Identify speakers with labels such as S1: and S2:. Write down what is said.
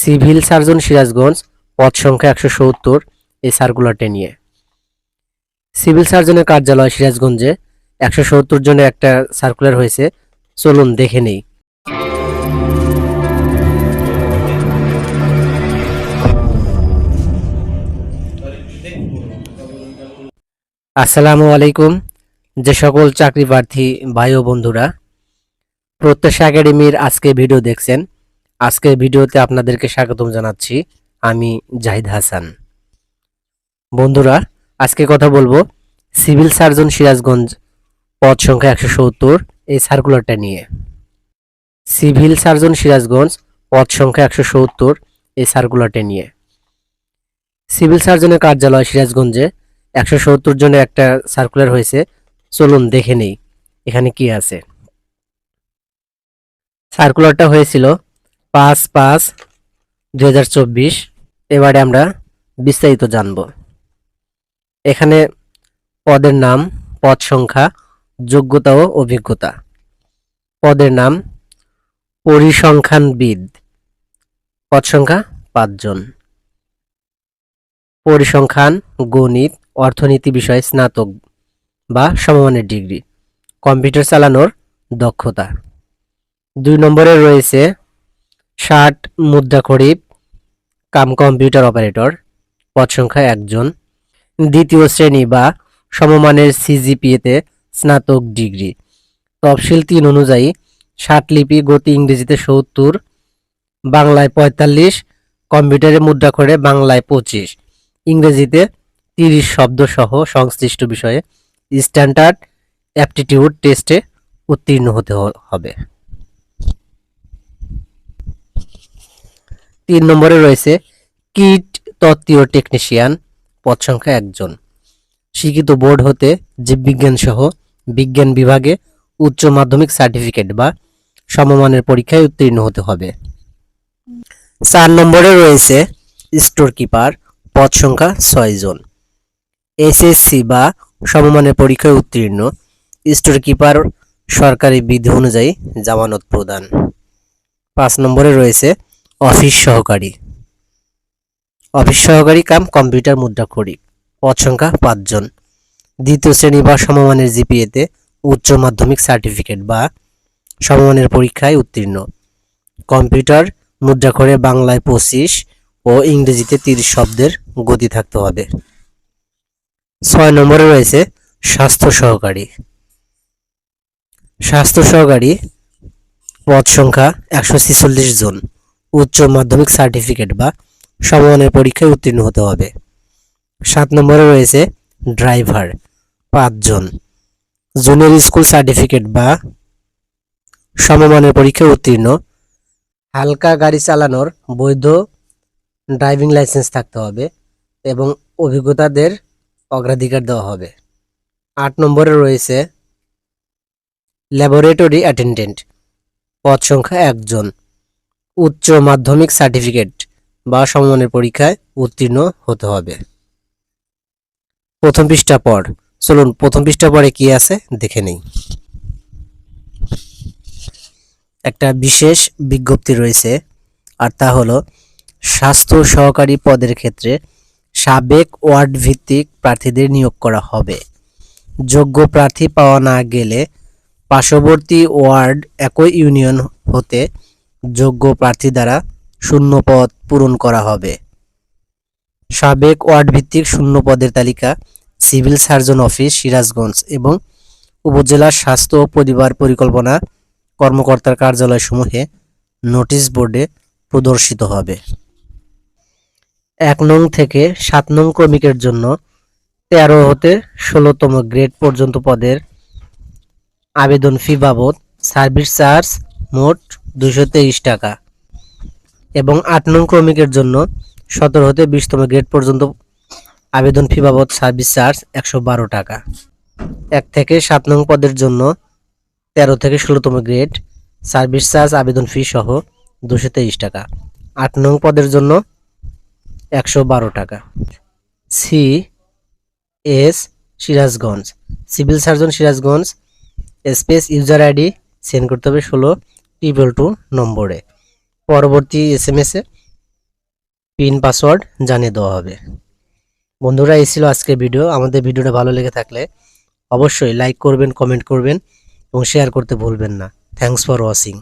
S1: Civil surgeon Sirajganj, পদ সংখ্যা 170, এই সার্কুলারটি নিয়ে। সিভিল সার্জনের কার্যালয় সিরাজগঞ্জে 170 জনের একটা সার্কুলার হয়েছে, চলুন দেখে নেই। আসসালামু আলাইকুম। যে সকল চাকরি প্রার্থী ভাই ও বন্ধুরা প্রত্যাশা একাডেমির আজকে ভিডিও দেখছেন, আজকের ভিডিওতে আপনাদেরকে স্বাগতম জানাচ্ছি। আমি জাহিদ হাসান। বন্ধুরা, আজকে কথা বলবো সিভিল সার্জন সিরাজগঞ্জ, পদ সংখ্যা 170, এই সার্কুলারটা নিয়ে। সিভিল সার্জন সিরাজগঞ্জ, পদ সংখ্যা 170, এই সার্কুলারটা নিয়ে। সিভিল সার্জনের কার্যালয় সিরাজগঞ্জে 170 জনের একটা সার্কুলার হয়েছে, চলুন দেখে নেই এখানে কি আছে। সার্কুলারটা হয়েছিল 5/5/2024। এবারে আমরা বিস্তারিত জানব। এখানে পদের নাম, পদ সংখ্যা, যোগ্যতা ও অভিজ্ঞতা। পদের নাম পরিসংখ্যানবিদ, পদ সংখ্যা 5 জন। পরিসংখ্যান, গণিত, অর্থনীতি বিষয়ে স্নাতক বা সমমানের ডিগ্রি, কম্পিউটার চালানোর দক্ষতা। 2 নম্বরে রয়েছে 60 মুদ্রাখড়িপ কাম কম্পিউটার অপারেটর, পদ সংখ্যা 1 জন। দ্বিতীয় শ্রেণী বা সমমানের সিজিপিএতে স্নাতক ডিগ্রি। তফসিল 3 অনুযায়ী 60 লিপি, গতি ইংরেজিতে 70, বাংলায় 45, কম্পিউটারে মুদ্রাক্ষরে বাংলায় 25, ইংরেজিতে 30 শব্দ সহ সংশ্লিষ্ট বিষয়ে স্ট্যান্ডার্ড অ্যাপটিটিউড টেস্টে উত্তীর্ণ হতে হবে। 3 নম্বরে রয়েছে কিট তত্ত্বীয় টেকনিশিয়ান, পদ সংখ্যা 1 জন। শিক্ষিত বোর্ড হতে জীববিজ্ঞান সহ বিজ্ঞান বিভাগে উচ্চ মাধ্যমিক সার্টিফিকেট বা সমমানের পরীক্ষায় উত্তীর্ণ হতে হবে। 4 নম্বরে রয়েছে স্টোর কিপার, পদ সংখ্যা 6 জন। এসএসসি বা সমমানের পরীক্ষায় উত্তীর্ণ। স্টোর কিপার সরকারি বিধি অনুযায়ী জামানত প্রদান। 5 নম্বরে রয়েছে অফিস সহকারী, অফিস সহকারী কাম কম্পিউটার মুদ্রাক্ষরিক, পদ সংখ্যা 5 জন। দ্বিতীয় শ্রেণী বা সমমানের জিপিএতে উচ্চ মাধ্যমিক সার্টিফিকেট বা সমমানের পরীক্ষায় উত্তীর্ণ। কম্পিউটার মুদ্রাক্ষরে বাংলায় 25 ও ইংরেজিতে 30 শব্দের গতি থাকতে হবে। 6 নম্বরে রয়েছে স্বাস্থ্য সহকারী। স্বাস্থ্য সহকারী, পদ সংখ্যা 146 জন। উচ্চ মাধ্যমিক সার্টিফিকেট বা সমমানের পরীক্ষায় উত্তীর্ণ হতে হবে। 7 নম্বরে রয়েছে ড্রাইভার, 5 জন। জুনিয়র স্কুল সার্টিফিকেট বা সমমানের পরীক্ষায় উত্তীর্ণ। হালকা গাড়ি চালানোর বৈধ ড্রাইভিং লাইসেন্স থাকতে হবে এবং অভিজ্ঞতাদের অগ্রাধিকার দেওয়া হবে। 8 নম্বরে রয়েছে ল্যাবরেটরি অ্যাটেন্ডেন্ট, পদ সংখ্যা 1 জন। উচ্চ মাধ্যমিক সার্টিফিকেট বা সমমানের পরীক্ষায় উত্তীর্ণ হতে হবে। প্রথম পৃষ্ঠা পড়। চলুন প্রথম পৃষ্ঠা পড়ে কি আছে দেখে নেই। একটা বিশেষ বিজ্ঞপ্তি রয়েছে, আর তা হলো স্বাস্থ্য সহকারী পদের ক্ষেত্রে সাবেক ওয়ার্ড ভিত্তিক প্রার্থীদের নিয়োগ করা হবে। যোগ্য প্রার্থী পাওয়া না গেলে পার্শ্ববর্তী ওয়ার্ড একই ইউনিয়ন হতে যোগ্য প্রার্থী দ্বারা শূন্য পদ পূরণ করা হবে। সাবেক ওয়ার্ড ভিত্তিক শূন্য পদের তালিকা সিভিল সার্জন অফিস সিরাজগঞ্জ এবং উপজেলা স্বাস্থ্য ও পরিবার পরিকল্পনা কর্মকর্তার কার্যালয়সমূহে নোটিশ বোর্ডে প্রদর্শিত হবে। 1 নং থেকে 7 নং ক্রমিকের জন্য 13 হতে 16তম গ্রেড পর্যন্ত পদের আবেদন ফি বাবদ সার্ভিস চার্জ মোট 223 টাকা এবং 8 নং ক্রমিকের জন্য 17 হতে 20তম গ্রেড পর্যন্ত আবেদন ফি বাবদ সার্ভিস চার্জ 112 টাকা। 1 থেকে 7 নং পদের জন্য 13 থেকে 16তম গ্রেড সার্ভিস চার্জ আবেদন ফি সহ 223 টাকা। 8 নং পদের জন্য 112 টাকা। C S Sirajganj, civil surgeon Sirajganj, space user ID send করতে হবে 1622 নম্বরে। পরবর্তী SMS এ পিন পাসওয়ার্ড জানিয়ে দেওয়া হবে। বন্ধুরা, এই ছিল আজকের ভিডিও। আমাদের ভিডিওটা ভালো লেগে থাকলে অবশ্যই লাইক করবেন, কমেন্ট করবেন এবং শেয়ার করতে ভুলবেন না। Thanks for watching.